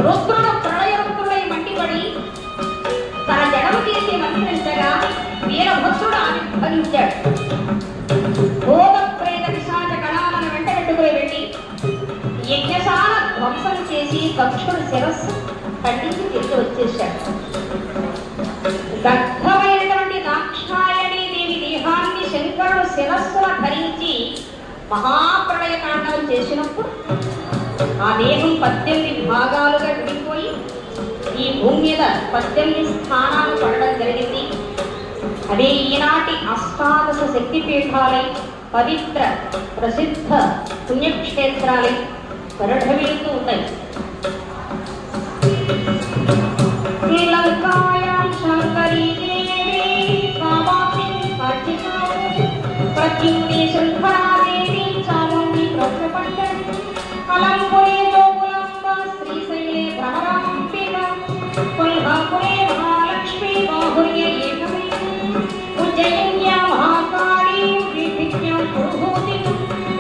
రుద్రుడు ప్రళయరుద్రుడై మండిపడి తన జడము తీసి మంత్రించగా వీరభద్రుడు ఆవిర్భవించాడు. భూత ప్రేత పిశాచ గణాలను వెంట పెట్టుకుని వెళ్ళి యజ్ఞశాల ధ్వంసం చేసి దక్షుడు శిరస్సు ఖండించి తిరిగి వచ్చేశాడు. దగ్ధమైనటువంటి దాక్షాయణీ దేవి దేహాన్ని శంకరుడు శిరస్సును ధరించి మహాప్రళయకాండం చేసినప్పుడు ఆ దేహం 18 భాగాలుగా విడిపోయి ఈ భూమి మీద 18 స్థానాలు పడడం జరిగింది. అదే ఈనాటి అష్టాదశ శక్తిపీఠాలై పవిత్ర ప్రసిద్ధ పుణ్యక్షేత్రాలై పరిఢవిల్లుతూ ఉన్నాయి. శ్రీలంకాయాం శంకరీ దేవి కామాక్షి ప్రత్యుండి శృంఖలాదేవి చాముండి ప్రపంచం అలంపురే గోకులంబ శ్రీశైలే భ్రమరాంబిక కొల్హాపురే మహాలక్ష్మి బాహుర్యే ఏకమే ఉజ్జయిన్యా మహాకాళీ విభిజ్ఞం పురుహూతి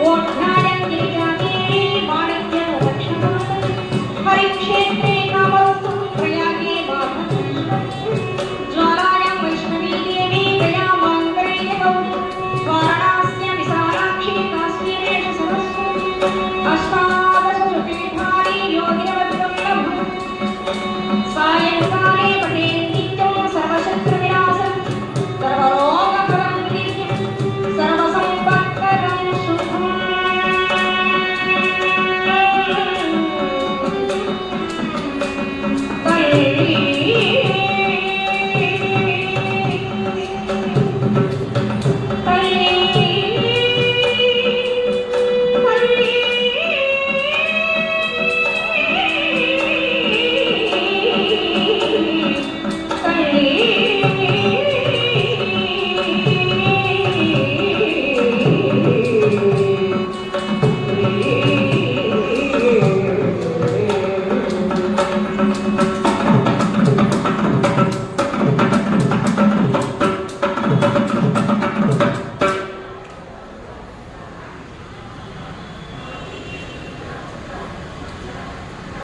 ఓఢ్యాయం గిరిజాదేవి మాణిక్య లక్ష్మణాదేవి హరిక్షేత్రే కామరూప ప్రయాగే మాధవ జ్వాలాయాం వైష్ణవీ దేవి గయా మాంగళ్య గౌరీ వారణాస్య విశాలాక్షి కాశ్మీరేషు సరస్వతి అష్టాదశ పీఠాని యోగినవద్గం సాయంకాలే పఠే నిత్యం సర్వశత్రు వినాశం సర్వరోగఫలం నిత్యం సర్వసంపత్కరం శుభం.